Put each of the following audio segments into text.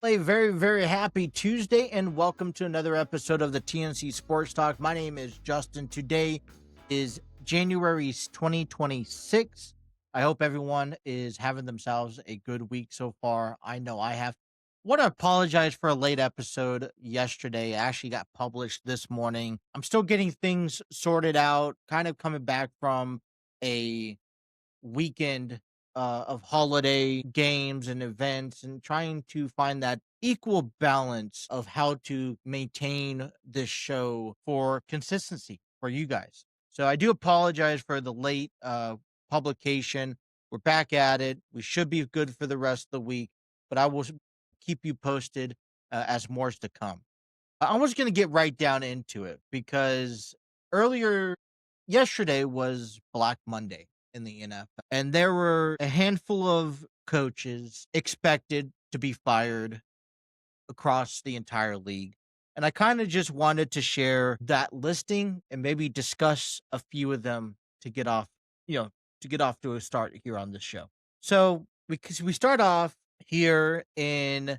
A very, very happy Tuesday and welcome to another episode of the TNC Sports Talk. My name is Justin. Today is January 2026. I hope everyone is having themselves a good week so far. I know I have. Want to apologize for a late episode yesterday. It actually got published this morning. I'm still getting things sorted out, kind of coming back from a weekend of holiday games and events and trying to find that equal balance of how to maintain this show for consistency for you guys. So I do apologize for the late publication. We're back at it. We should be good for the rest of the week, but I will keep you posted as more's to come. I was going to get right down into it because yesterday was Black Monday in the NFL, and there were a handful of coaches expected to be fired across the entire league. And I kind of just wanted to share that listing and maybe discuss a few of them to get off, to get off to a start here on this show. So we start off here in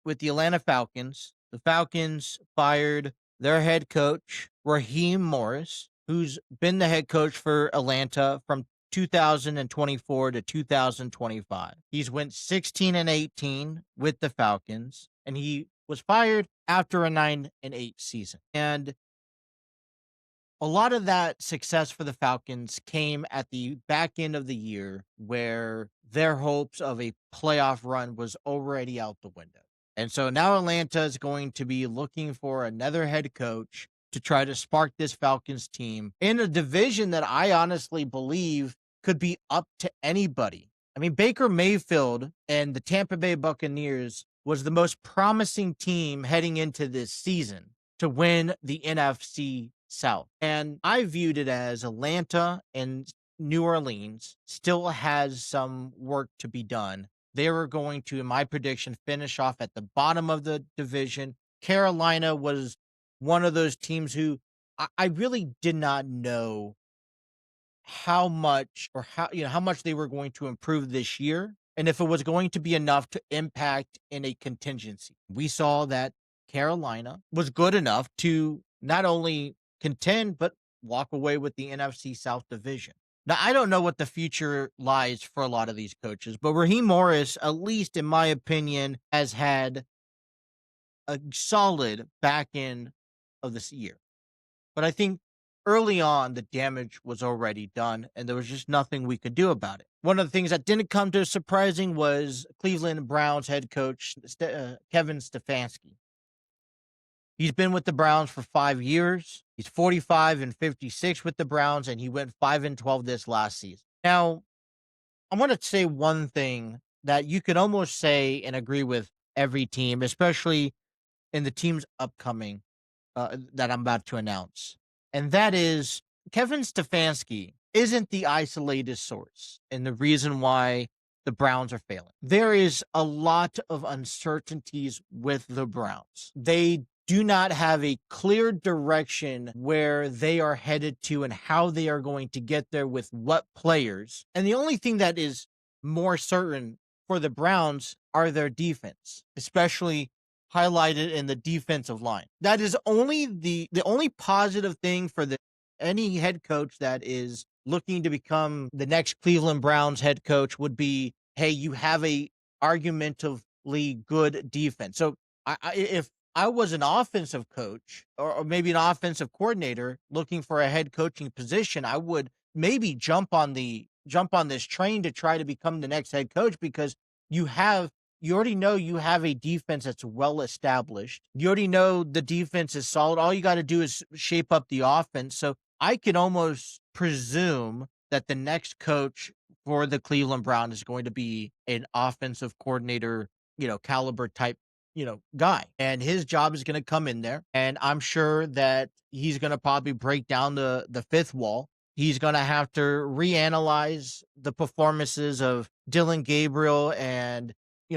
with the Atlanta Falcons. The Falcons fired their head coach, Raheem Morris, who's been the head coach for Atlanta from 2024 to 2025. He's went 16-18 with the Falcons, and he was fired after a 9-8 season. And a lot of that success for the Falcons came at the back end of the year where their hopes of a playoff run was already out the window. And so now Atlanta is going to be looking for another head coach to try to spark this Falcons team in a division that I honestly believe could be up to anybody. I mean, Baker Mayfield and the Tampa Bay Buccaneers was the most promising team heading into this season to win the NFC South. And I viewed it as Atlanta and New Orleans still has some work to be done. They were going to, in my prediction, finish off at the bottom of the division. Carolina was one of those teams who I really did not know how much they were going to improve this year and if it was going to be enough to impact in a contingency. We saw that Carolina was good enough to not only contend, but walk away with the NFC South division. Now, I don't know what the future lies for a lot of these coaches, but Raheem Morris, at least in my opinion, has had a solid back end of this year. But I think early on, the damage was already done, and there was just nothing we could do about it. One of the things that didn't come to surprising was Cleveland Browns head coach Kevin Stefanski. He's been with the Browns for 5 years. He's 45-56 with the Browns, and he went 5-12 this last season. Now, I want to say one thing that you could almost say and agree with every team, especially in the teams upcoming that I'm about to announce. And that is Kevin Stefanski isn't the isolated source and the reason why the Browns are failing. There is a lot of uncertainties with the Browns. They do not have a clear direction where they are headed to and how they are going to get there with what players. And the only thing that is more certain for the Browns are their defense, especially highlighted in the defensive line. That is only the only positive thing for any head coach that is looking to become the next Cleveland Browns head coach would be, hey, you have a argumentatively good defense. So if I was an offensive coach or maybe an offensive coordinator looking for a head coaching position, I would maybe jump on this train to try to become the next head coach because you already know you have a defense that's well established. You already know the defense is solid. All you got to do is shape up the offense. So I can almost presume that the next coach for the Cleveland Browns is going to be an offensive coordinator, caliber type guy. And his job is going to come in there. And I'm sure that he's going to probably break down the fifth wall. He's going to have to reanalyze the performances of Dylan Gabriel and,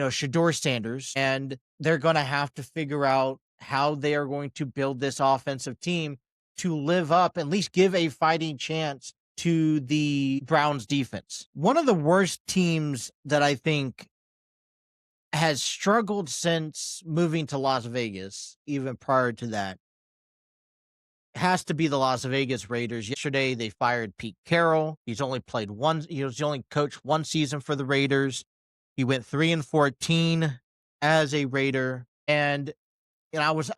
Shador Sanders. And they're going to have to figure out how they are going to build this offensive team to live up, at least give a fighting chance to the Browns defense. One of the worst teams that I think has struggled since moving to Las Vegas, even prior to that, has to be the Las Vegas Raiders. Yesterday, they fired Pete Carroll. He was the only coach one season for the Raiders. He went 3-14 as a Raider. And I was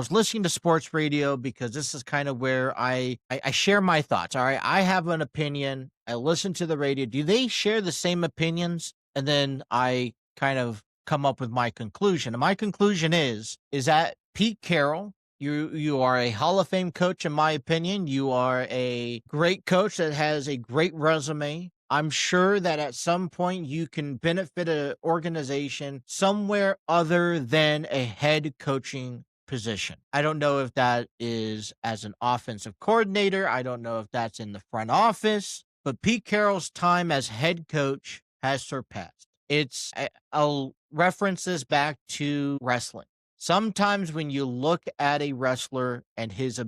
listening to sports radio because this is kind of where I share my thoughts. All right. I have an opinion. I listen to the radio. Do they share the same opinions? And then I kind of come up with my conclusion. And my conclusion is that Pete Carroll, you are a Hall of Fame coach, in my opinion. You are a great coach that has a great resume. I'm sure that at some point you can benefit an organization somewhere other than a head coaching position. I don't know if that is as an offensive coordinator. I don't know if that's in the front office, but Pete Carroll's time as head coach has surpassed. I'll reference this back to wrestling. Sometimes when you look at a wrestler and his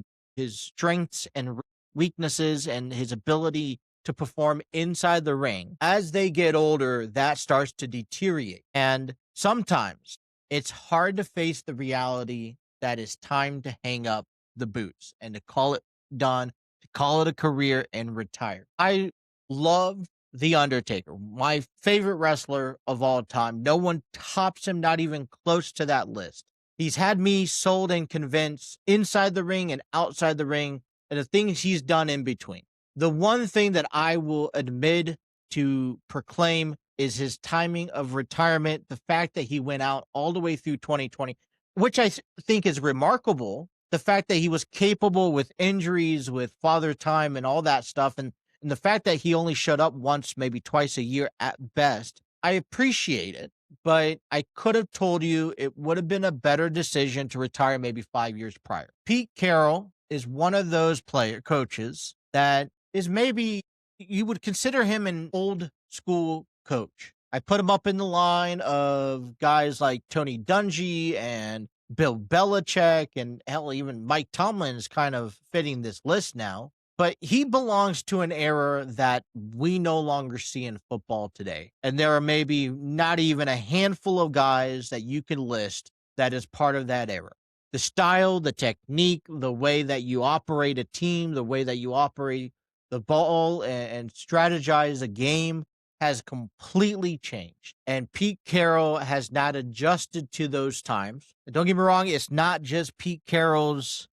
strengths and weaknesses and his ability to perform inside the ring, as they get older, that starts to deteriorate. And sometimes it's hard to face the reality that it's time to hang up the boots and to call it done, to call it a career and retire. I love The Undertaker, my favorite wrestler of all time. No one tops him, not even close to that list. He's had me sold and convinced inside the ring and outside the ring, and the things he's done in between. The one thing that I will admit to proclaim is his timing of retirement. The fact that he went out all the way through 2020, which I think is remarkable. The fact that he was capable with injuries, with father time and all that stuff. And the fact that he only showed up once, maybe twice a year at best. I appreciate it, but I could have told you it would have been a better decision to retire maybe 5 years prior. Pete Carroll is one of those coaches that is maybe you would consider him an old school coach. I put him up in the line of guys like Tony Dungy and Bill Belichick, and hell, even Mike Tomlin is kind of fitting this list now. But he belongs to an era that we no longer see in football today. And there are maybe not even a handful of guys that you can list that is part of that era. The style, the technique, the way that you operate a team, the way that you operate the ball and strategize a game has completely changed. And Pete Carroll has not adjusted to those times. And don't get me wrong, it's not just Pete Carroll's,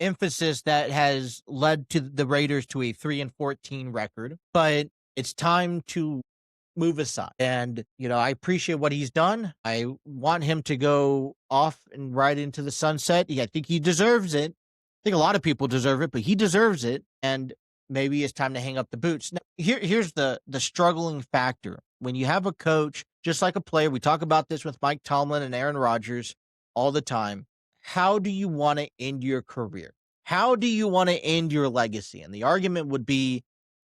emphasis that has led to the Raiders to a 3-14 record, but it's time to move aside. And, I appreciate what he's done. I want him to go off and right into the sunset. I think he deserves it. I think a lot of people deserve it, but he deserves it. And maybe it's time to hang up the boots. Now, here's the struggling factor. When you have a coach, just like a player, we talk about this with Mike Tomlin and Aaron Rodgers all the time. How do you want to end your career? How do you want to end your legacy? And the argument would be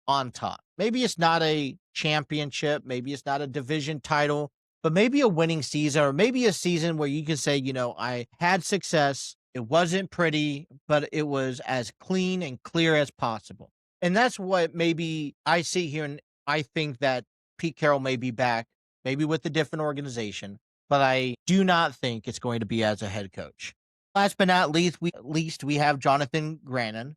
on top. Maybe it's not a championship. Maybe it's not a division title, but maybe a winning season, or maybe a season where you can say, I had success. It wasn't pretty, but it was as clean and clear as possible. And that's what maybe I see here. And I think that Pete Carroll may be back, maybe with a different organization, but I do not think it's going to be as a head coach. Last but not least, we have Jonathan Grannon.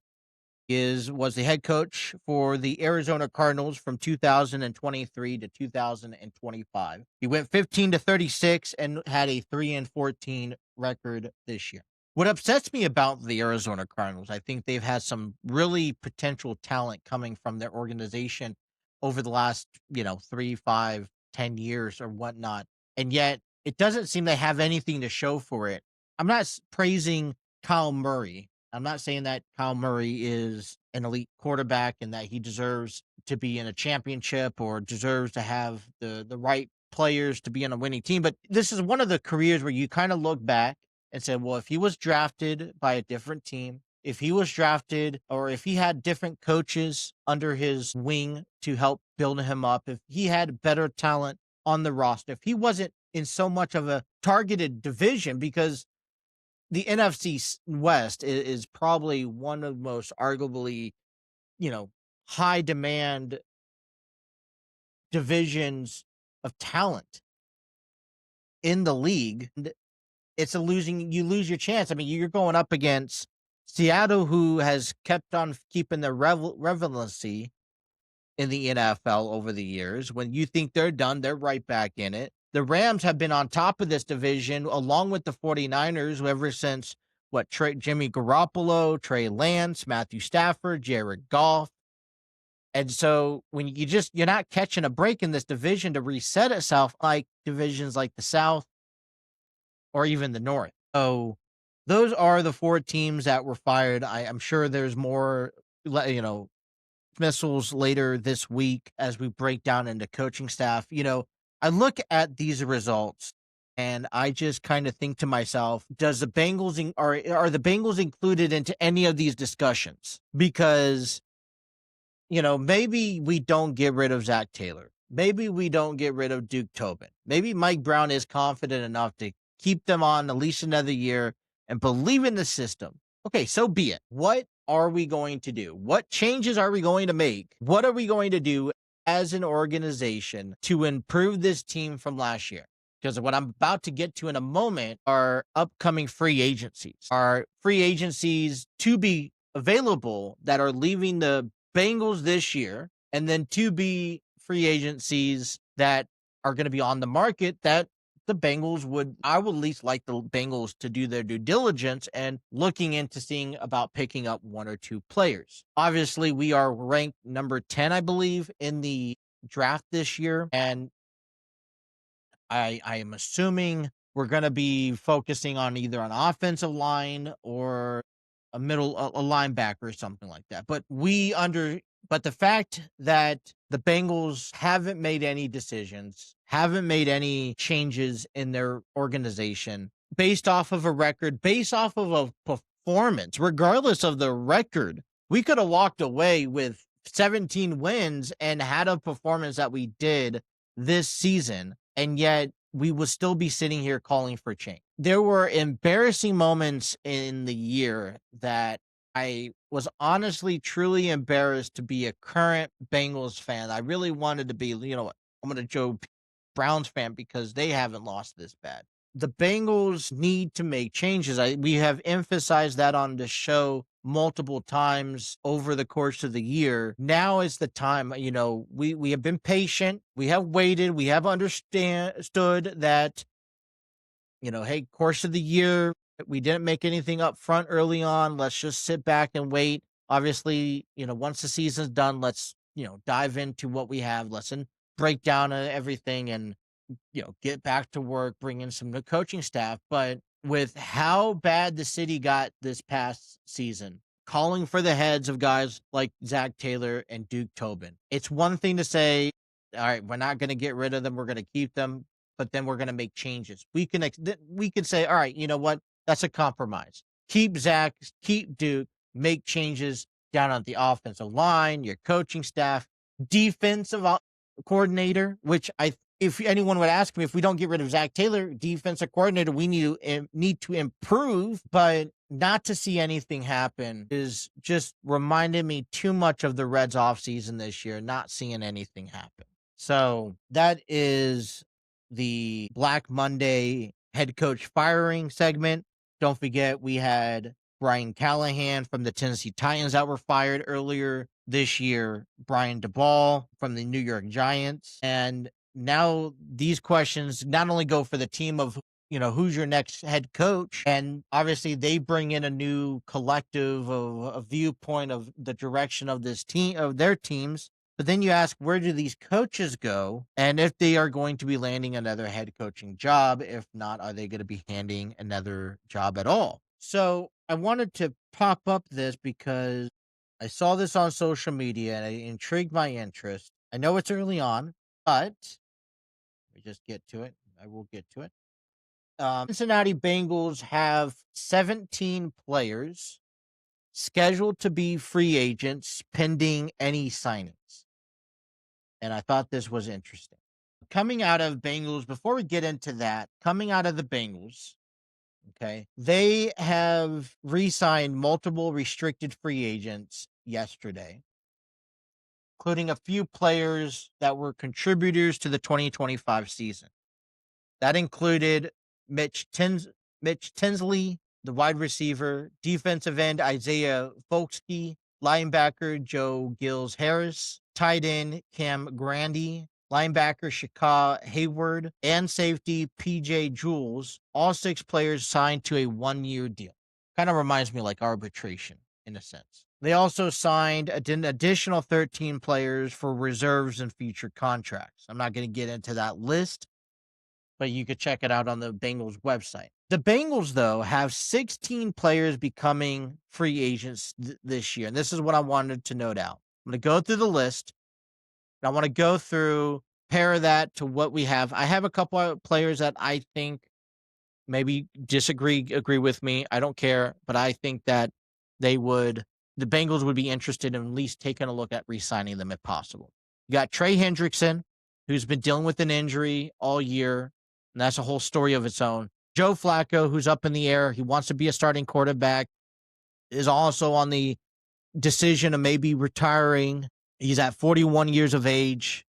Was the head coach for the Arizona Cardinals from 2023 to 2025. He went 15-36 and had a 3-14 record this year. What upsets me about the Arizona Cardinals, I think they've had some really potential talent coming from their organization over the last, 3, 5, 10 years or whatnot. And yet it doesn't seem they have anything to show for it. I'm not praising Kyle Murray. I'm not saying that Kyle Murray is an elite quarterback and that he deserves to be in a championship or deserves to have the right players to be on a winning team. But this is one of the careers where you kind of look back and say, well, if he was drafted by a different team, if he was drafted or if he had different coaches under his wing to help build him up, if he had better talent on the roster, if he wasn't in so much of a targeted division, because the NFC West is probably one of the most arguably, high demand divisions of talent in the league, you lose your chance. I mean, you're going up against Seattle, who has kept on keeping their relevancy in the NFL over the years. When you think they're done, they're right back in it. The Rams have been on top of this division along with the 49ers ever since Jimmy Garoppolo, Trey Lance, Matthew Stafford, Jared Goff. And so when you're not catching a break in this division to reset itself like divisions like the South or even the North. So those are the four teams that were fired. I'm sure there's more, missiles later this week as we break down into coaching staff. I look at these results and I just kind of think to myself, does the Bengals are the Bengals included into any of these discussions? Because maybe we don't get rid of Zach Taylor. Maybe we don't get rid of Duke Tobin. Maybe Mike Brown is confident enough to keep them on at least another year and believe in the system. Okay, so be it. What are we going to do? What changes are we going to make? What are we going to do as an organization to improve this team from last year? Because what I'm about to get to in a moment are upcoming free agencies. Are free agencies to be available that are leaving the Bengals this year, and then to be free agencies that are going to be on the market that I would at least like the Bengals to do their due diligence and looking into seeing about picking up one or two players. Obviously, we are ranked number 10, I believe, in the draft this year. And I am assuming we're going to be focusing on either an offensive line or a linebacker or something like that. But the fact that the Bengals haven't made any decisions, haven't made any changes in their organization based off of a record, based off of a performance, regardless of the record, we could have walked away with 17 wins and had a performance that we did this season. And yet we would still be sitting here calling for change. There were embarrassing moments in the year that I was honestly truly embarrassed to be a current Bengals fan. I really wanted to be, I'm going to Joe Browns fan because they haven't lost this bad. The Bengals need to make changes. We have emphasized that on the show multiple times over the course of the year. Now is the time, we have been patient. We have waited. We have understood that, hey, course of the year, we didn't make anything up front early on. Let's just sit back and wait. Obviously, once the season's done, let's, dive into what we have. Let's break down everything and, get back to work, bring in some good coaching staff. But with how bad the city got this past season, calling for the heads of guys like Zach Taylor and Duke Tobin, it's one thing to say, all right, we're not going to get rid of them. We're going to keep them, but then we're going to make changes. We can say, all right, you know what? That's a compromise. Keep Zach, keep Duke, make changes down on the offensive line, your coaching staff, defensive coordinator, which if anyone would ask me, if we don't get rid of Zach Taylor, defensive coordinator, we need to improve, but not to see anything happen is just reminding me too much of the Reds offseason this year, not seeing anything happen. So that is the Black Monday head coach firing segment. Don't forget, we had Brian Callahan from the Tennessee Titans that were fired earlier this year, Brian DeBall from the New York Giants. And now these questions not only go for the team of, who's your next head coach? And obviously they bring in a new collective of a viewpoint of the direction of this team, of their teams. But then you ask, where do these coaches go? And if they are going to be landing another head coaching job, if not, are they going to be handing another job at all? So I wanted to pop up this because I saw this on social media and it intrigued my interest. I know it's early on, but let me just get to it. I will get to it. Cincinnati Bengals have 17 players scheduled to be free agents pending any signings. And I thought this was interesting. Coming out of Bengals, before we get into that, coming out of the Bengals, okay, they have re-signed multiple restricted free agents yesterday, including a few players that were contributors to the 2025 season. That included Mitch Tinsley, the wide receiver, defensive end Isaiah Folksky, linebacker Joe Gills Harris, tight end Cam Grandy, linebacker Shaka Hayward, and safety PJ Jules. All 6 players signed to a 1-year deal. Kind of reminds me like arbitration in a sense. They also signed an additional 13 players for reserves and future contracts. I'm not going to get into that list, but you could check it out on the Bengals website. The Bengals, though, have 16 players becoming free agents this year. And this is what I wanted to note out. I'm going to go through the list. And I want to go through, pair that to what we have. I have a couple of players that I think maybe agree with me. I don't care, but I think that the Bengals would be interested in at least taking a look at re-signing them if possible. You got Trey Hendrickson, who's been dealing with an injury all year, and that's a whole story of its own. Joe Flacco, who's up in the air. He wants to be a starting quarterback, is also on the decision of maybe retiring. He's at 41 years of age,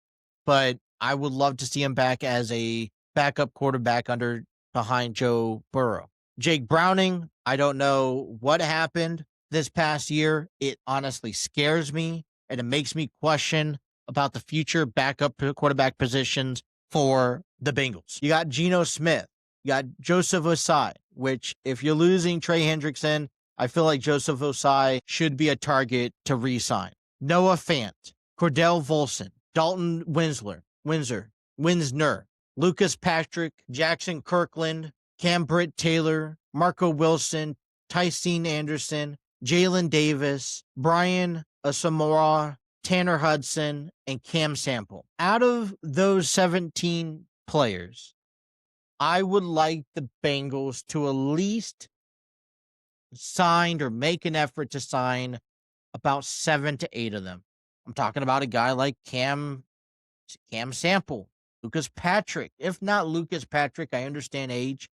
but I would love to see him back as a backup quarterback behind Joe Burrow. Jake Browning, I don't know what happened this past year. It honestly scares me, and it makes me question about the future backup quarterback positions for the Bengals. You got Geno Smith. You got Joseph Osai, which if you're losing Trey Hendrickson, I feel like Joseph Osai should be a target to re-sign. Noah Fant, Cordell Volson, Dalton Winsner, Lucas Patrick, Jackson Kirkland, Cam Britt Taylor, Marco Wilson, Tycene Anderson, Jalen Davis, Brian Asamoah, Tanner Hudson, and Cam Sample. Out of those 17 players, I would like the Bengals to at least sign or make an effort to sign about 7 to 8 of them. I'm talking about a guy like Cam Sample, Lucas Patrick. If not Lucas Patrick, I understand age.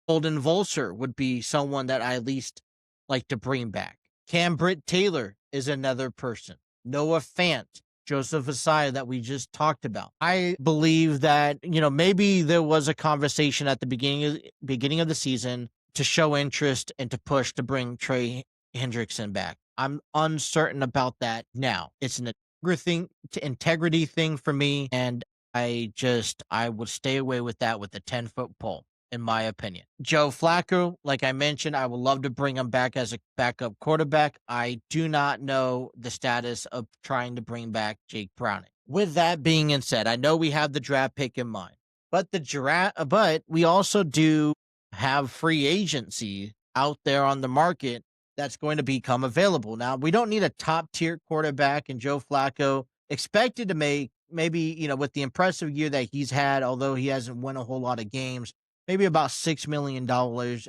Holden Volser would be someone that I at least like to bring back. Cam Britt Taylor is another person. Noah Fant, Joseph Osai that we just talked about. I believe that, maybe there was a conversation at the beginning of the season to show interest and to push to bring Trey Hendrickson back. I'm uncertain about that now. It's an integrity thing for me, and I would stay away with that with a 10-foot pole, in my opinion. Joe Flacco, like I mentioned, I would love to bring him back as a backup quarterback. I do not know the status of trying to bring back Jake Browning. With that being said, I know we have the draft pick in mind, but we also do have free agency out there on the market that's going to become available. Now, we don't need a top-tier quarterback, and Joe Flacco expected to make maybe, with the impressive year that he's had, although he hasn't won a whole lot of games, maybe about $6 million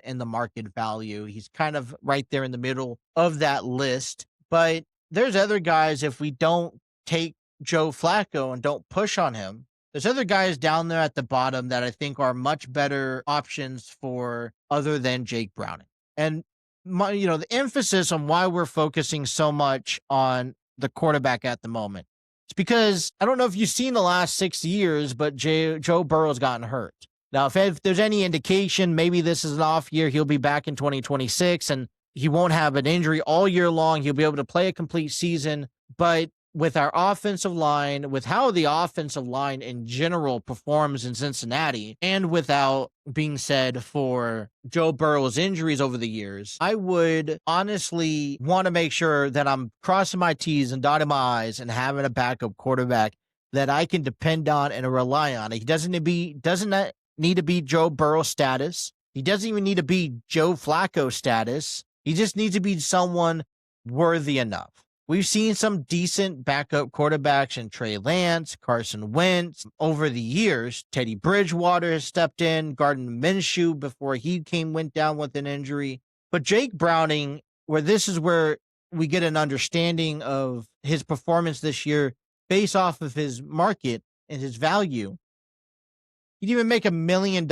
in the market value. He's kind of right there in the middle of that list. But there's other guys, if we don't take Joe Flacco and don't push on him, there's other guys down there at the bottom that I think are much better options for other than Jake Browning. And the emphasis on why we're focusing so much on the quarterback at the moment. It's because I don't know if you've seen the last 6 years, but Joe Burrow's gotten hurt. Now, if there's any indication, maybe this is an off year, he'll be back in 2026 and he won't have an injury all year long. He'll be able to play a complete season. But with our offensive line, with how the offensive line in general performs in Cincinnati, and without being said for Joe Burrow's injuries over the years, I would honestly want to make sure that I'm crossing my T's and dotting my I's and having a backup quarterback that I can depend on and rely on. He doesn't need to be Joe Burrow status. He doesn't even need to be Joe Flacco status. He just needs to be someone worthy enough. We've seen some decent backup quarterbacks in Trey Lance, Carson Wentz. Over the years, Teddy Bridgewater has stepped in, Gardner Minshew before he went down with an injury. But Jake Browning, this is where we get an understanding of his performance this year based off of his market and his value. He'd even make $1 million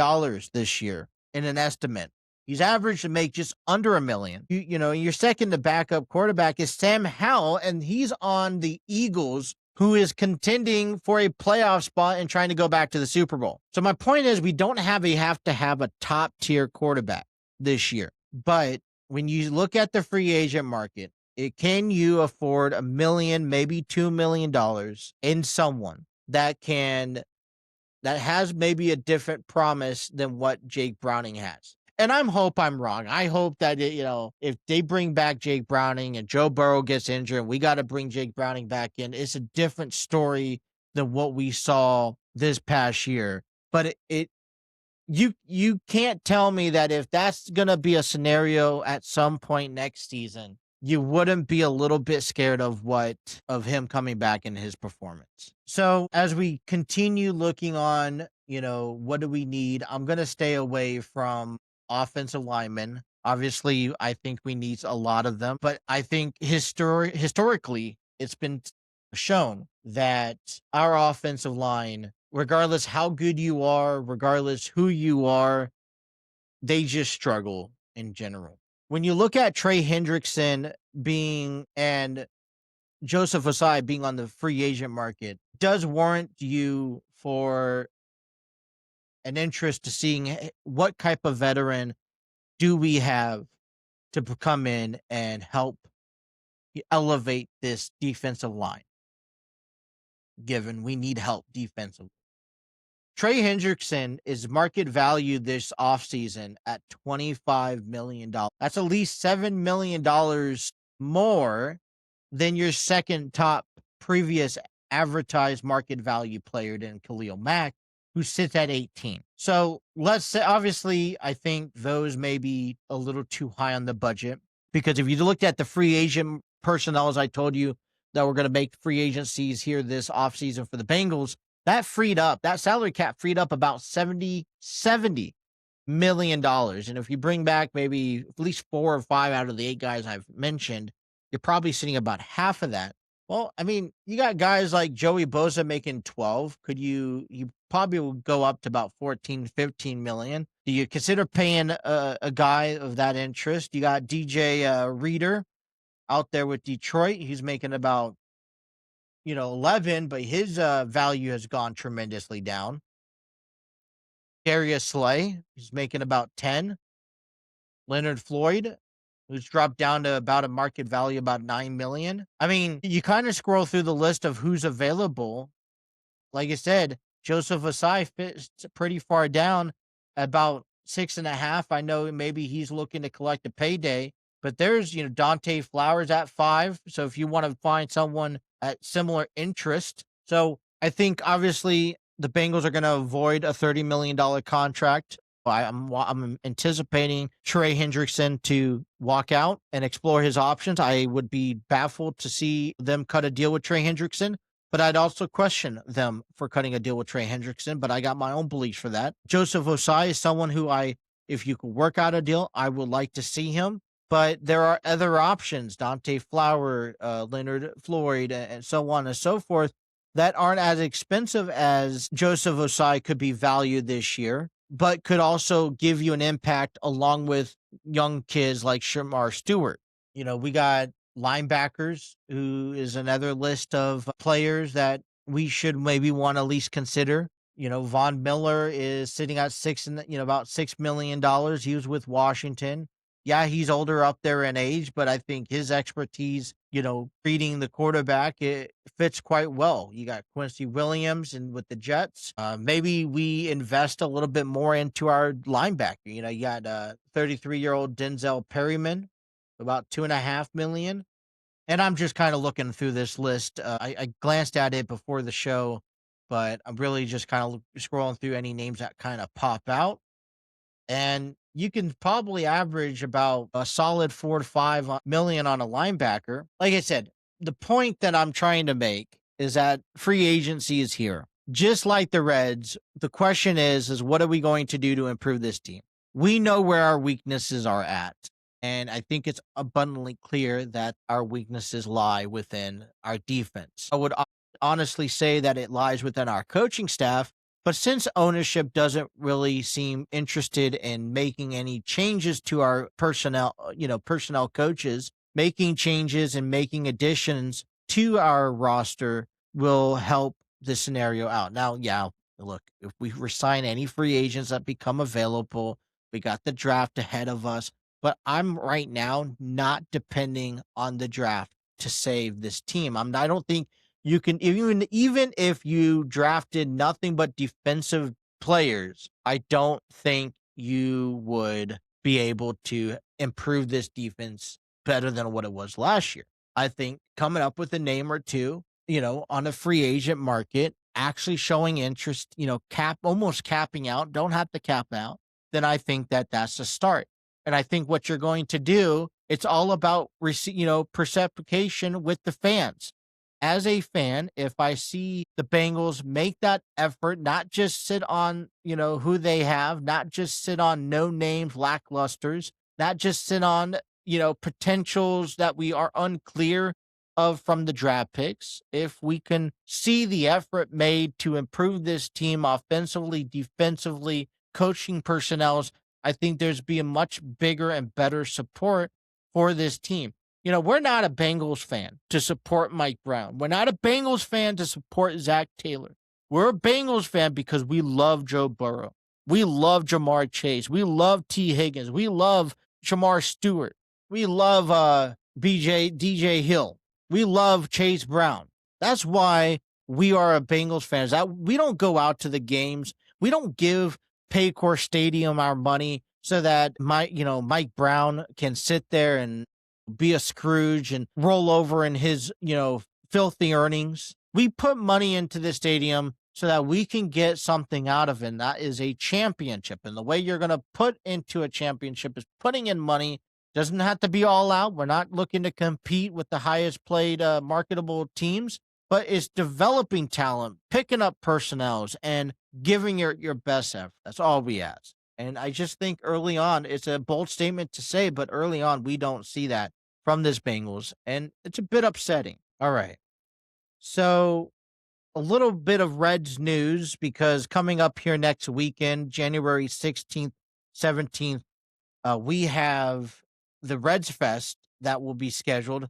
this year in an estimate. He's averaged to make just under $1 million. Your second to backup quarterback is Sam Howell, and he's on the Eagles, who is contending for a playoff spot and trying to go back to the Super Bowl. So my point is, we don't have to have a top tier quarterback this year. But when you look at the free agent market, can you afford $1 million, maybe $2 million in someone that has maybe a different promise than what Jake Browning has? And I hope I'm wrong. I hope that, if they bring back Jake Browning and Joe Burrow gets injured and we got to bring Jake Browning back in, it's a different story than what we saw this past year. But you can't tell me that if that's going to be a scenario at some point next season, you wouldn't be a little bit scared of him coming back in his performance. So as we continue looking on, what do we need? I'm going to stay away from offensive linemen. Obviously, I think we need a lot of them, but I think historically, it's been shown that our offensive line, regardless how good you are, regardless who you are, they just struggle in general. When you look at Trey Hendrickson and Joseph Osai being on the free agent market, does warrant you for an interest to seeing what type of veteran do we have to come in and help elevate this defensive line, given we need help defensively. Trey Hendrickson is market value this offseason at $25 million. That's at least $7 million more than your second top previous advertised market value player than Khalil Mack, who sits at 18. So let's say, obviously, I think those may be a little too high on the budget, because if you looked at the free agent personnel, as I told you, that we're going to make free agencies here this offseason for the Bengals, that salary cap freed up about $70 million. And if you bring back maybe at least 4 or 5 out of the 8 guys I've mentioned, you're probably sitting about half of that. Well, I mean, you got guys like Joey Bosa making 12. You probably will go up to about 14, 15 million. Do you consider paying a guy of that interest? You got DJ Reader out there with Detroit. He's making about 11, but his value has gone tremendously down. Darius Slay, he's making about 10. Leonard Floyd, who's dropped down to about a market value about 9 million. I mean, you kind of scroll through the list of who's available. Like I said, Joseph Osai fits pretty far down, about 6.5. I know maybe he's looking to collect a payday, but there's, Dante Flowers at 5. So if you want to find someone at similar interest. So I think obviously the Bengals are going to avoid a $30 million contract. I'm anticipating Trey Hendrickson to walk out and explore his options. I would be baffled to see them cut a deal with Trey Hendrickson, but I'd also question them for cutting a deal with Trey Hendrickson, but I got my own beliefs for that. Joseph Osai is someone who if you could work out a deal, I would like to see him. But there are other options, Dante Flower, Leonard Floyd, and so on and so forth, that aren't as expensive as Joseph Osai could be valued this year, but could also give you an impact along with young kids like Shamar Stewart. We got linebackers, who is another list of players that we should maybe want to at least consider. Von Miller is sitting at about $6 million. He was with Washington. Yeah, he's older up there in age, but I think his expertise, reading the quarterback, it fits quite well. You got Quincy Williams and with the Jets. Maybe we invest a little bit more into our linebacker. You got 33-year-old Denzel Perryman, about $2.5 million. And I'm just kind of looking through this list. I glanced at it before the show, but I'm really just kind of scrolling through any names that kind of pop out. And you can probably average about a solid 4 to 5 million on a linebacker. Like I said, the point that I'm trying to make is that free agency is here. Just like the Reds, the question is what are we going to do to improve this team? We know where our weaknesses are at. And I think it's abundantly clear that our weaknesses lie within our defense. I would honestly say that it lies within our coaching staff. But since ownership doesn't really seem interested in making any changes to our personnel coaches, making changes and making additions to our roster will help this scenario out. Now, yeah, look, if we resign any free agents that become available, we got the draft ahead of us, but I'm right now not depending on the draft to save this team. I don't think you can, even if you drafted nothing but defensive players, I don't think you would be able to improve this defense better than what it was last year. I think coming up with a name or two, on a free agent market, actually showing interest, almost capping out, don't have to cap out, then I think that that's a start. And I think what you're going to do, it's all about, perception with the fans. As a fan, if I see the Bengals make that effort, not just sit on, who they have, not just sit on no names, lacklusters, not just sit on, potentials that we are unclear of from the draft picks. If we can see the effort made to improve this team offensively, defensively, coaching personnel, I think there's be a much bigger and better support for this team. We're not a Bengals fan to support Mike Brown. We're not a Bengals fan to support Zach Taylor. We're a Bengals fan because we love Joe Burrow. We love Jamar Chase. We love T. Higgins. We love Shamar Stewart. We love DJ Hill. We love Chase Brown. That's why we are a Bengals fans. That we don't go out to the games. We don't give Paycor Stadium our money so that Mike Brown can sit there and be a Scrooge and roll over in his, filthy earnings. We put money into the stadium so that we can get something out of it. And that is a championship. And the way you're going to put into a championship is putting in money. Doesn't have to be all out. We're not looking to compete with the highest played marketable teams, but it's developing talent, picking up personnels, and giving your best effort. That's all we ask. And I just think early on, it's a bold statement to say, but early on, we don't see that from this Bengals, and it's a bit upsetting. All right. So a little bit of Reds news, because coming up here next weekend, January 16th, 17th, we have the Reds Fest that will be scheduled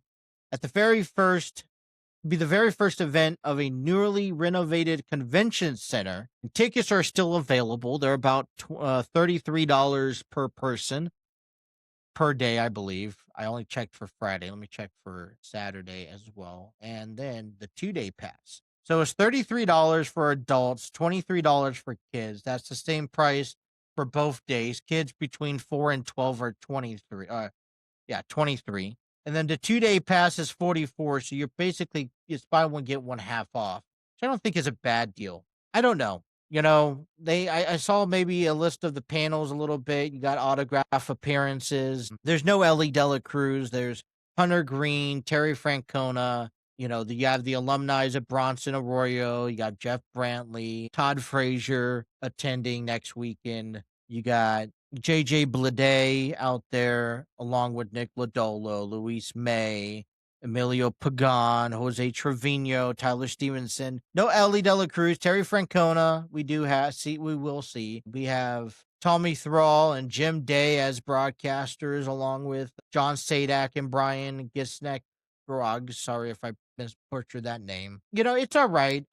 at the very first event of a newly renovated convention center. And tickets are still available. They're about $33 per person per day, I believe. I only checked for Friday. Let me check for Saturday as well. And then the 2-day pass. So it's $33 for adults, $23 for kids. That's the same price for both days. Kids between 4 and 12 are 23. 23. And then the 2-day pass is 44. So you're basically, it's buy one, get one half off, which I don't think is a bad deal. I don't know. I saw maybe a list of the panels a little bit. You got autograph appearances. There's no Ellie Dela Cruz. There's Hunter Green, Terry Francona. You have the alumni of Bronson Arroyo. You got Jeff Brantley, Todd Frazier attending next weekend. You got JJ Bleday out there, along with Nick Lodolo, Luis May, Emilio Pagan, Jose Trevino, Tyler Stevenson. No Ellie Dela Cruz, Terry Francona. We will see. We have Tommy Thrall and Jim Day as broadcasters, along with John Sadak and Brian Gisnek. Sorry if I misbutchered that name. It's all right.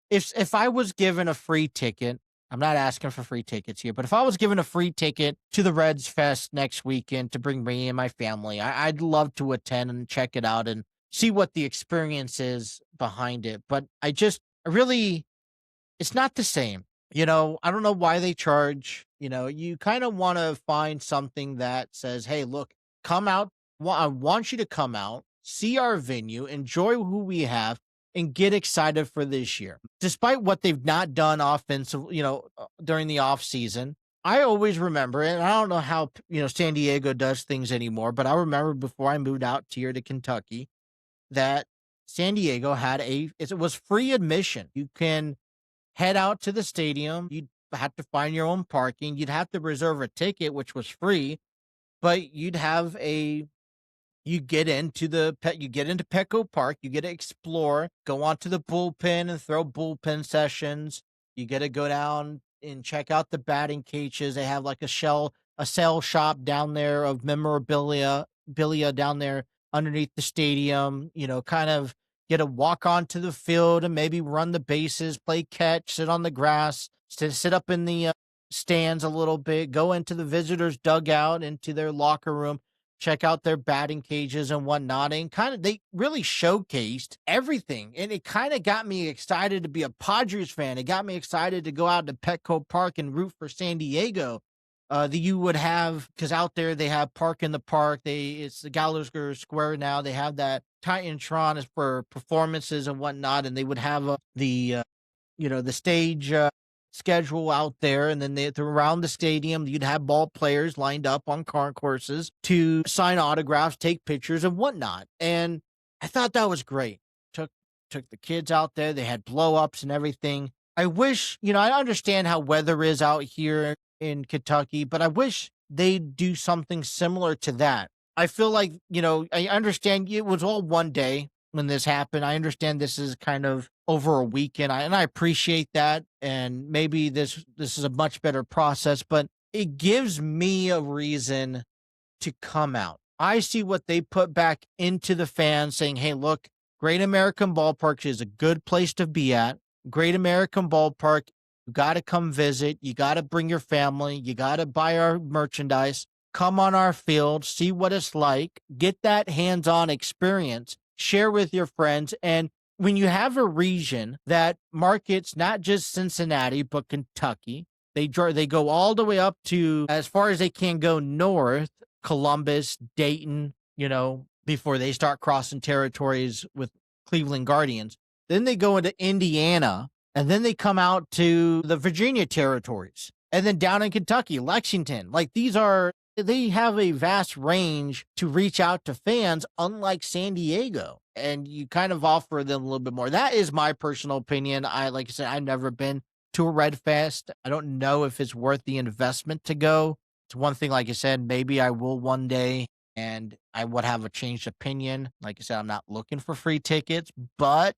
If I was given a free ticket, I'm not asking for free tickets here, but if I was given a free ticket to the Reds Fest next weekend to bring me and my family, I'd love to attend and check it out and see what the experience is behind it. But it's not the same. I don't know why they charge. You kind of want to find something that says, hey, look, come out. I want you to come out, see our venue, enjoy who we have, and get excited for this year. Despite what they've not done offensive, during the off season, I always remember, and I don't know how, San Diego does things anymore, but I remember before I moved out here to Kentucky that San Diego it was free admission. You can head out to the stadium. You'd have to find your own parking. You'd have to reserve a ticket, which was free, but you get into Petco Park, you get to explore, go onto the bullpen and throw bullpen sessions. You get to go down and check out the batting cages. They have like a sale shop down there of memorabilia down there underneath the stadium, kind of get to walk onto the field and maybe run the bases, play catch, sit on the grass, sit up in the stands a little bit, go into the visitors' dugout, into their locker room, check out their batting cages and whatnot. And kind of, they really showcased everything. And it kind of got me excited to be a Padres fan. It got me excited to go out to Petco Park and root for San Diego. That you would have, because out there they have Park in the Park. It's the Gallagher Square now. They have that Titantron is for performances and whatnot, and they would have the stage schedule out there, and then around the stadium you'd have ball players lined up on concourses to sign autographs, take pictures, and whatnot. And I thought that was great. Took the kids out there. They had blow ups and everything. I wish, I understand how weather is out here in Kentucky, but I wish they'd do something similar to that. I feel like, I understand it was all one day when this happened. I understand this is kind of over a weekend, and I appreciate that. And maybe this is a much better process, but it gives me a reason to come out. I see what they put back into the fans saying, hey, look, Great American Ballpark is a good place to be at. Great American Ballpark, you got to come visit. You got to bring your family. You got to buy our merchandise. Come on our field, see what it's like, get that hands-on experience, share with your friends. And when you have a region that markets not just Cincinnati, but Kentucky, they go all the way up to, as far as they can go north, Columbus, Dayton, before they start crossing territories with Cleveland Guardians. Then they go into Indiana, and then they come out to the Virginia territories. And then down in Kentucky, Lexington. They have a vast range to reach out to fans, unlike San Diego. And you kind of offer them a little bit more. That is my personal opinion. Like I said, I've never been to a Red Fest. I don't know if it's worth the investment to go. It's one thing, like I said, maybe I will one day, and I would have a changed opinion. Like I said, I'm not looking for free tickets, but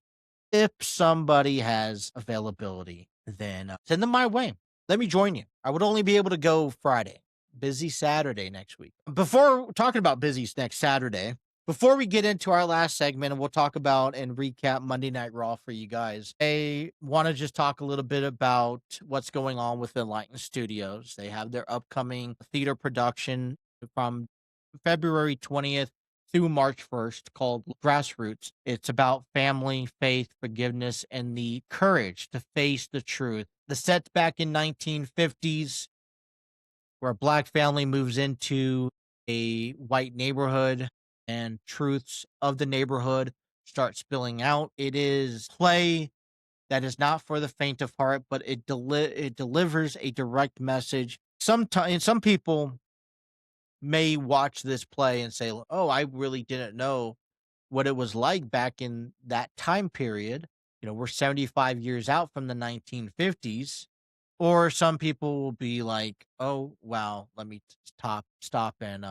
if somebody has availability, then send them my way. Let me join you. I would only be able to go Friday. Busy Saturday next week. Before talking about busy next Saturday, before we get into our last segment, and we'll talk about and recap Monday Night Raw for you guys, I want to just talk a little bit about what's going on with Enlighten Studios. They have their upcoming theater production from February 20th through March 1st called Grassroots. It's about family, faith, forgiveness, and the courage to face the truth. The set's back in 1950s, where a black family moves into a white neighborhood and truths of the neighborhood start spilling out. It is play that is not for the faint of heart, but it delivers a direct message. Some people may watch this play and say, oh, I really didn't know what it was like back in that time period. We're 75 years out from the 1950s. Or some people will be like, oh, wow, let me stop and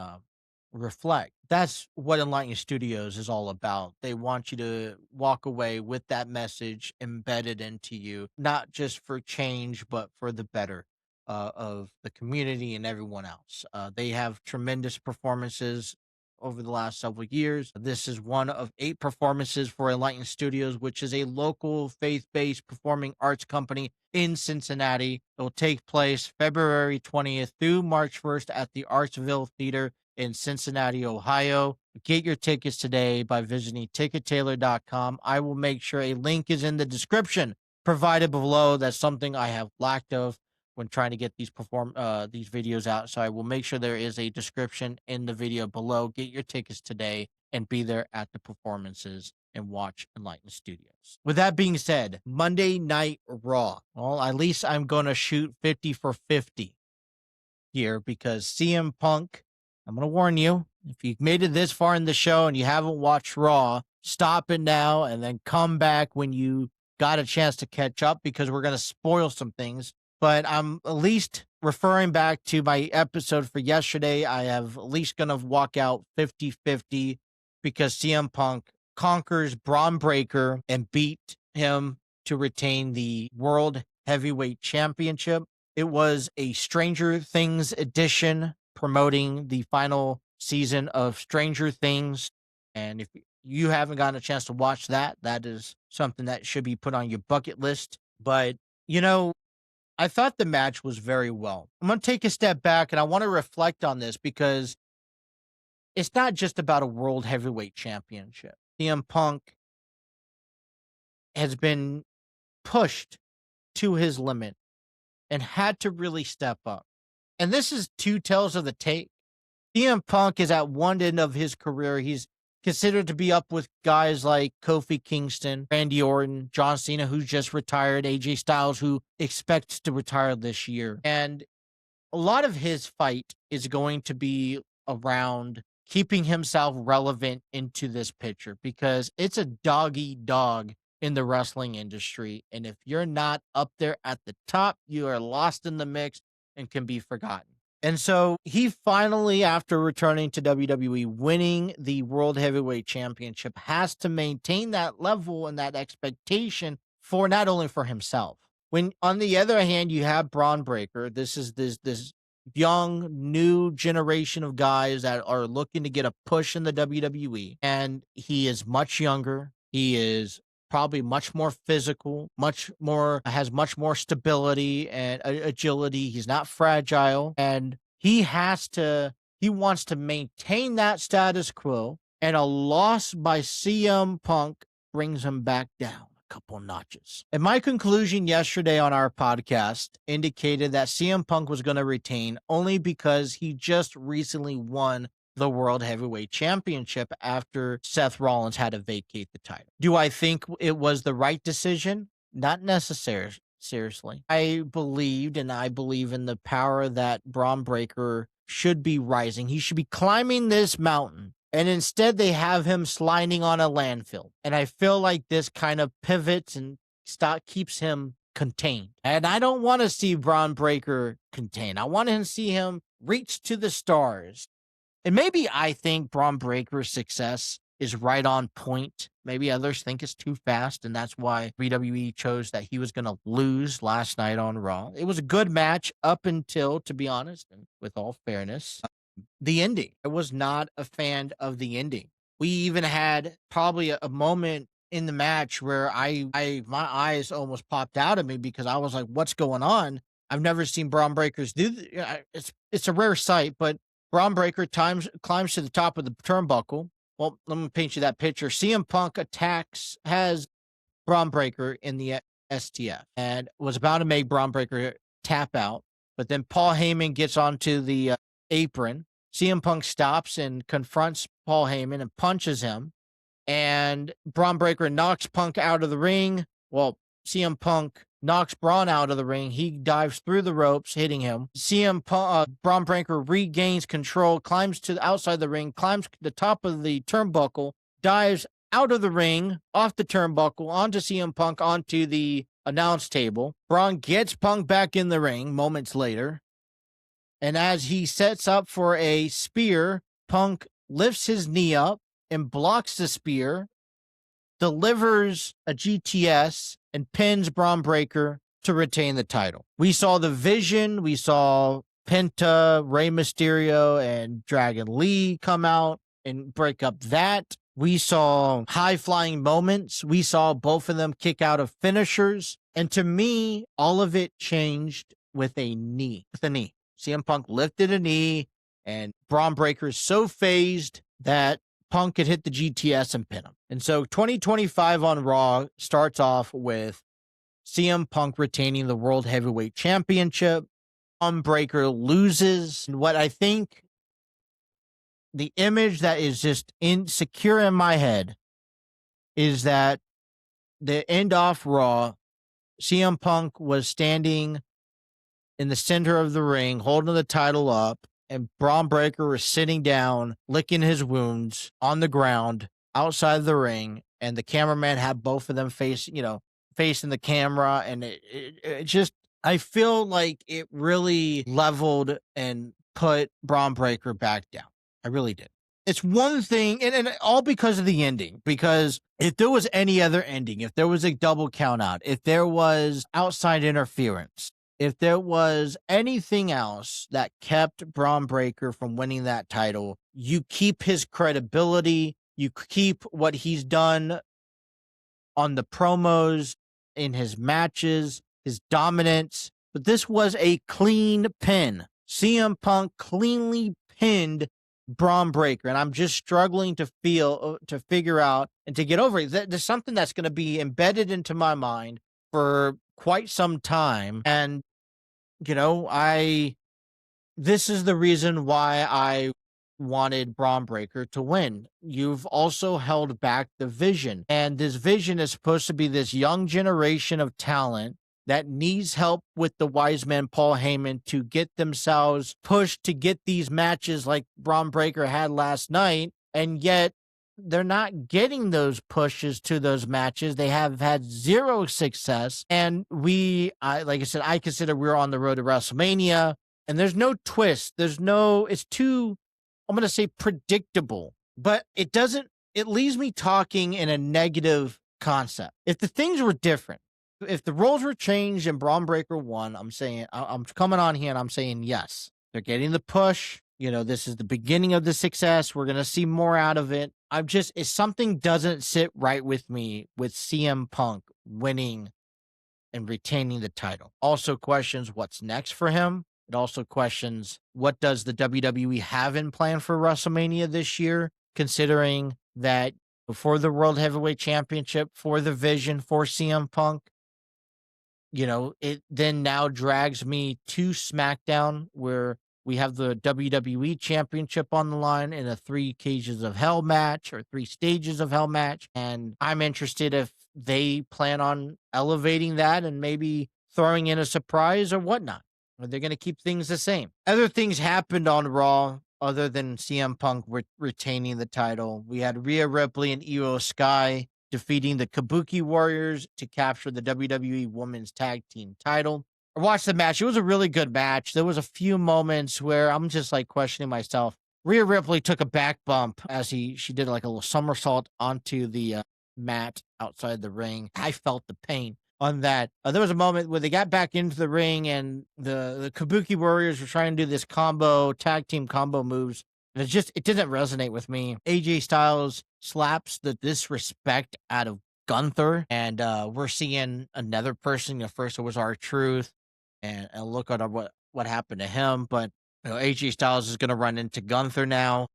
reflect. That's what Enlighten Studios is all about. They want you to walk away with that message embedded into you, not just for change, but for the better of the community and everyone else. They have tremendous performances over the last several years. This is one of 8 performances for Enlighten Studios, which is a local faith-based performing arts company in Cincinnati. It will take place February 20th through March 1st at the Artsville Theater in Cincinnati, Ohio. Get your tickets today by visiting tickettailor.com. I will make sure a link is in the description provided below. That's something I have lacked of when trying to get these videos out. So I will make sure there is a description in the video below. Get your tickets today and be there at the performances and watch Enlighten Studios. With that being said, Monday Night Raw. Well, at least I'm going to shoot 50 for 50 here, because CM Punk, I'm going to warn you, if you've made it this far in the show and you haven't watched Raw, stop it now and then come back when you got a chance to catch up, because we're going to spoil some things. But I'm at least referring back to my episode for yesterday. I have at least going to walk out 50-50, because CM Punk conquers Braun Breaker and beat him to retain the World Heavyweight Championship. It was a Stranger Things edition promoting the final season of Stranger Things. And if you haven't gotten a chance to watch that, that is something that should be put on your bucket list. But, you know, I thought the match was very well. I'm going to take a step back and I want to reflect on this because it's not just about a world heavyweight championship. CM Punk has been pushed to his limit and had to really step up. And this is two tales of the tape. CM Punk is at one end of his career. He's considered to be up with guys like Kofi Kingston, Randy Orton, John Cena, who's just retired, AJ Styles, who expects to retire this year. And a lot of his fight is going to be around keeping himself relevant into this picture because it's a dog-eat-dog in the wrestling industry. And if you're not up there at the top, you are lost in the mix and can be forgotten. And so he finally, after returning to WWE, winning the World Heavyweight Championship, has to maintain that level and that expectation for not only for himself. When on the other hand, you have Braun Breaker, this is this young new generation of guys that are looking to get a push in the WWE, and he is much younger. He is probably much more physical, has much more stability and agility. He's not fragile, and he wants to maintain that status quo, and a loss by CM Punk brings him back down a couple notches. And my conclusion yesterday on our podcast indicated that CM Punk was going to retain only because he just recently won the World Heavyweight Championship after Seth Rollins had to vacate the title. Do I think it was the right decision? Not necessarily. Seriously. I believed, and I believe in the power that Braun Breaker should be rising. He should be climbing this mountain. And instead they have him sliding on a landfill. And I feel like this kind of pivots and keeps him contained. And I don't want to see Braun Breaker contained. I want to see him reach to the stars. And maybe I think Braun Breaker's success is right on point. Maybe others think it's too fast, and that's why WWE chose that he was going to lose last night on Raw. It was a good match up until, to be honest, and with all fairness, the ending. I was not a fan of the ending. We even had probably a moment in the match where my eyes almost popped out at me because I was like, what's going on? I've never seen Braun Breakers do this. It's a rare sight, but Braun Breaker climbs to the top of the turnbuckle. Well, let me paint you that picture. CM Punk has Braun Breaker in the STF and was about to make Braun Breaker tap out. But then Paul Heyman gets onto the apron. CM Punk stops and confronts Paul Heyman and punches him. And Braun Breaker knocks Punk out of the ring. Well, CM Punk knocks Braun out of the ring. He dives through the ropes, hitting him. Braun Breaker regains control, climbs to the outside the ring, climbs the top of the turnbuckle, dives out of the ring, off the turnbuckle, onto CM Punk, onto the announce table. Braun gets Punk back in the ring moments later. And as he sets up for a spear, Punk lifts his knee up and blocks the spear, delivers a GTS, and pins Braun Breaker to retain the title. We saw the Vision. We saw Penta, Rey Mysterio, and Dragon Lee come out and break up that. We saw high-flying moments. We saw both of them kick out of finishers. And to me, all of it changed with a knee. CM Punk lifted a knee, and Braun Breaker is so phased that Punk could hit the GTS and pin him. And so 2025 on Raw starts off with CM Punk retaining the World Heavyweight Championship. Braun Breaker loses. And what I think the image that is just insecure in my head is that the end off Raw, CM Punk was standing in the center of the ring, holding the title up, and Braun Breaker was sitting down, licking his wounds on the ground outside the ring, and the cameraman had both of them facing the camera, and it just, I feel like it really leveled and put Braun Breaker back down. I really did. It's one thing, and all because of the ending, because if there was any other ending, if there was a double count out, if there was outside interference, if there was anything else that kept Braun Breaker from winning that title, you keep his credibility, You keep what he's done on the promos, in his matches, his dominance, but this was a clean pin. CM Punk cleanly pinned Braun Breaker, and I'm just struggling to figure out and to get over it. There's something that's going to be embedded into my mind for quite some time, and you know, this is the reason why I wanted Braun Breaker to win. You've also held back the vision, and this vision is supposed to be this young generation of talent that needs help with the wise man Paul Heyman to get themselves pushed to get these matches like Braun Breaker had last night, and yet they're not getting those pushes to those matches. They have had zero success, and like I said, I consider we're on the road to WrestleMania. And there's no twist. It's too, I'm going to say predictable, but it leaves me talking in a negative concept. If the things were different, if the roles were changed and Braun Breaker won, I'm coming on here and I'm saying, yes, they're getting the push. This is the beginning of the success. We're going to see more out of it. If something doesn't sit right with me with CM Punk winning and retaining the title. Also questions what's next for him. It also questions what does the WWE have in plan for WrestleMania this year, considering that before the World Heavyweight Championship, for the vision for CM Punk, it then now drags me to SmackDown, where we have the WWE Championship on the line in a 3 Cages of Hell match or 3 Stages of Hell match. And I'm interested if they plan on elevating that and maybe throwing in a surprise or whatnot. Or they're going to keep things the same. Other things happened on Raw other than CM Punk retaining the title. We had Rhea Ripley and Io Sky defeating the Kabuki Warriors to capture the WWE Women's Tag Team title. I watched the match. It was a really good match. There was a few moments where I'm just like questioning myself. Rhea Ripley took a back bump as she did like a little somersault onto the mat outside the ring. I felt the pain on that. There was a moment where they got back into the ring and the Kabuki Warriors were trying to do this tag team combo moves. And it didn't resonate with me. AJ Styles slaps the disrespect out of Gunther, and we're seeing another person. First it was R-Truth, and look at what happened to him. But AJ Styles is going to run into Gunther now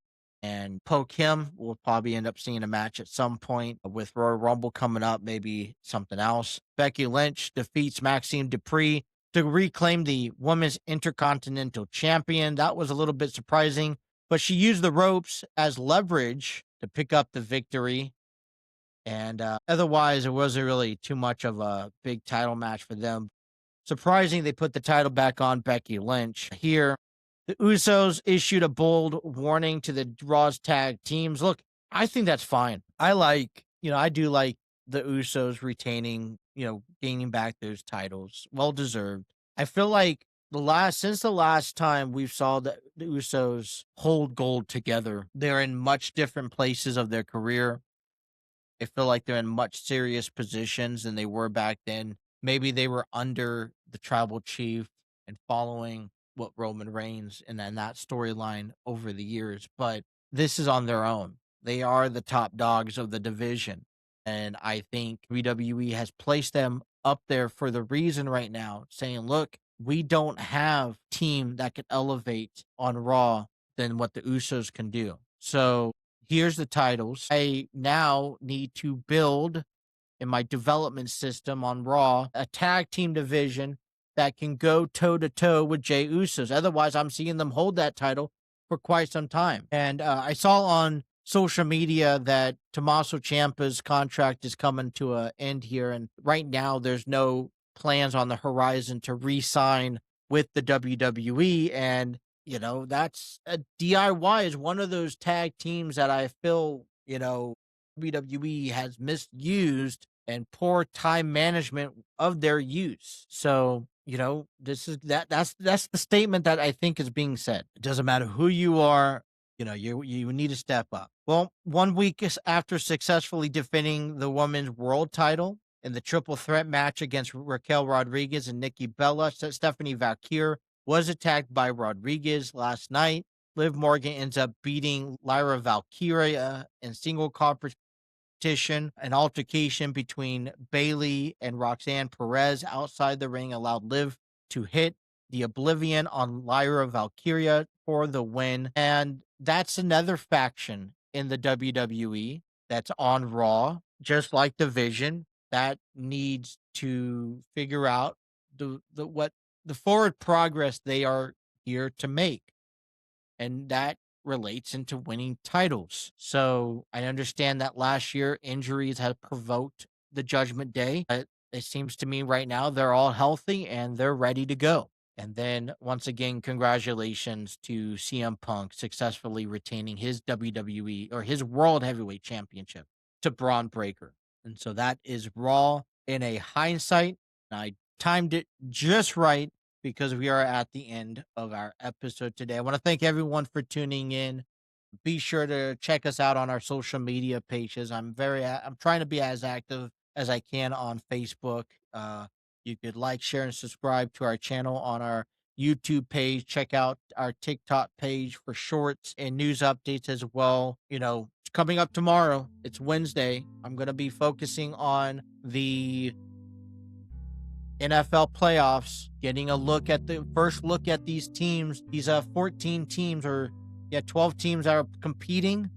and poke him. We'll probably end up seeing a match at some point with Royal Rumble coming up, maybe something else. Becky Lynch defeats Maxine Dupree to reclaim the Women's Intercontinental Champion. That was a little bit surprising, but she used the ropes as leverage to pick up the victory. And otherwise, it wasn't really too much of a big title match for them. Surprising, they put the title back on Becky Lynch. Here, the Usos issued a bold warning to the Raw's tag teams. Look, I think that's fine. I do like the Usos retaining, gaining back those titles. Well deserved. I feel like since the last time we saw the Usos hold gold together, they're in much different places of their career. I feel like they're in much serious positions than they were back then. Maybe they were under the tribal chief and following what Roman Reigns and then that storyline over the years, but this is on their own. They are the top dogs of the division. And I think WWE has placed them up there for the reason right now, saying, look, we don't have a team that can elevate on Raw than what the Usos can do. So here's the titles. I now need to build in my development system on Raw a tag team division that can go toe-to-toe with Jey Usos. Otherwise, I'm seeing them hold that title for quite some time. And I saw on social media that Tommaso Ciampa's contract is coming to an end here. And right now, there's no plans on the horizon to re-sign with the WWE. And, that's a DIY is one of those tag teams that I feel, WWE has misused and poor time management of their use. So, that's the statement that I think is being said. It doesn't matter who you are, you need to step up. Well, 1 week after successfully defending the women's world title in the triple threat match against Raquel Rodriguez and Nikki Bella, Stephanie Valkyrie was attacked by Rodriguez last night. Liv Morgan ends up beating Lyra Valkyria in single competition. An altercation between Bailey and Roxanne Perez outside the ring allowed Liv to hit the Oblivion on Lyra Valkyria for the win. And that's another faction in the WWE that's on Raw, just like Division, that needs to figure out what the forward progress they are here to make. And that relates into winning titles. So I understand that last year injuries had provoked the Judgment Day. But it seems to me right now they're all healthy and they're ready to go. And then once again, congratulations to CM Punk successfully retaining his WWE or his World Heavyweight Championship to Braun Breaker. And so that is Raw in a hindsight. I timed it just right because we are at the end of our episode today. I want to thank everyone for tuning in. Be sure to check us out on our social media pages. I'm trying to be as active as I can on Facebook. You could like, share, and subscribe to our channel on our YouTube page. Check out our TikTok page for shorts and news updates as well. It's coming up tomorrow. It's Wednesday. I'm going to be focusing on the NFL playoffs, getting a first look at these teams, these 14 teams, 12 teams that are competing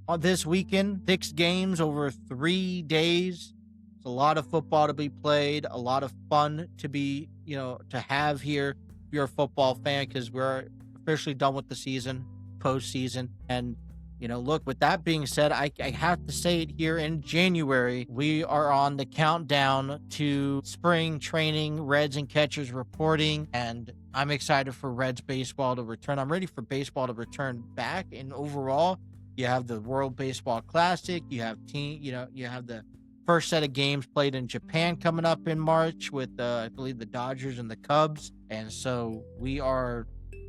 on this weekend. 6 games over 3 days. It's a lot of football to be played, a lot of fun to be, to have here if you're a football fan, because we're officially done with the season, postseason. And look, with that being said, I have to say it here in January, we are on the countdown to spring training, Reds and catchers reporting, and I'm excited for Reds baseball to return. I'm ready for baseball to return back. And overall, you have the World Baseball Classic, you have you have the first set of games played in Japan coming up in March with, I believe, the Dodgers and the Cubs. And so we are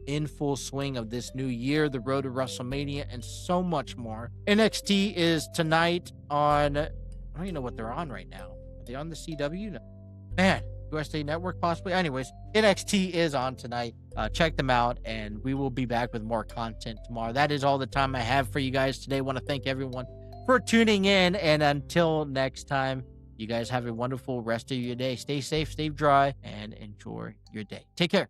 in full swing of this new year, the road to WrestleMania, and so much more. NXT is tonight on, I don't even know what they're on right now. Are they on the CW? No. Man, USA Network possibly. Anyways, NXT is on tonight. Check them out, and we will be back with more content tomorrow. That is all the time I have for you guys today. I want to thank everyone for tuning in, and until next time, you guys have a wonderful rest of your day. Stay safe, stay dry, and enjoy your day. Take care.